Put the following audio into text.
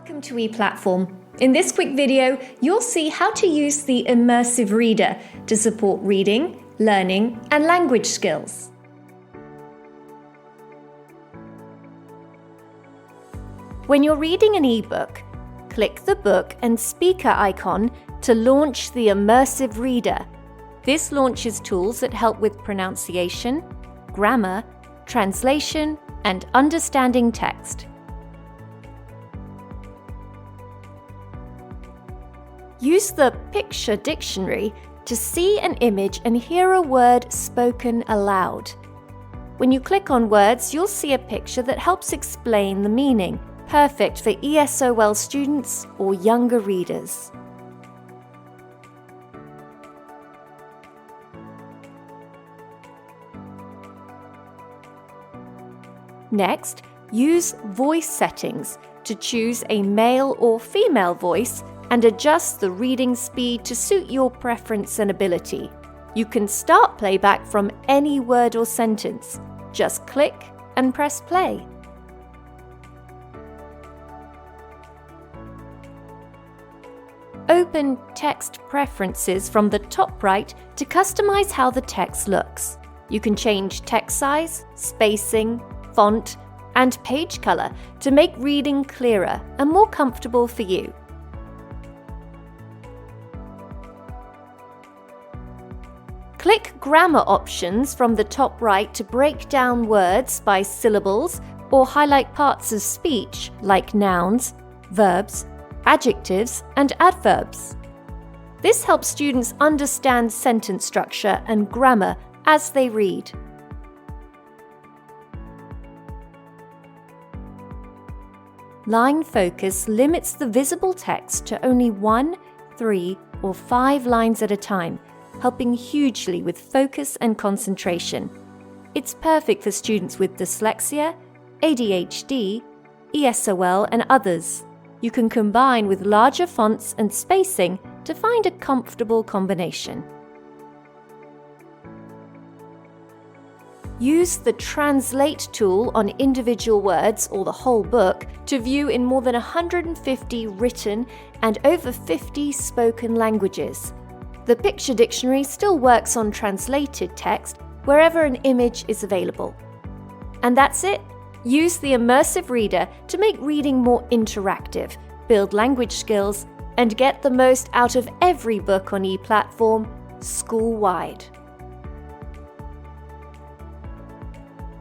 Welcome to ePlatform. In this quick video, you'll see how to use the Immersive Reader to support reading, learning, and language skills. When you're reading an ebook, click the book and speaker icon to launch the Immersive Reader. This launches tools that help with pronunciation, grammar, translation, and understanding text. Use the Picture Dictionary to see an image and hear a word spoken aloud. When you click on words, you'll see a picture that helps explain the meaning, perfect for ESOL students or younger readers. Next, use voice settings to choose a male or female voice and adjust the reading speed to suit your preference and ability. You can start playback from any word or sentence. Just click and press play. Open Text Preferences from the top right to customize how the text looks. You can change text size, spacing, font, and page color to make reading clearer and more comfortable for you. Click Grammar options from the top right to break down words by syllables or highlight parts of speech like nouns, verbs, adjectives, and adverbs. This helps students understand sentence structure and grammar as they read. Line focus limits the visible text to only 1, 3, or 5 lines at a time, helping hugely with focus and concentration. It's perfect for students with dyslexia, ADHD, ESOL, and others. You can combine with larger fonts and spacing to find a comfortable combination. Use the Translate tool on individual words or the whole book to view in more than 150 written and over 50 spoken languages. The Picture Dictionary still works on translated text wherever an image is available. And that's it. Use the Immersive Reader to make reading more interactive, build language skills, and get the most out of every book on ePlatform school-wide.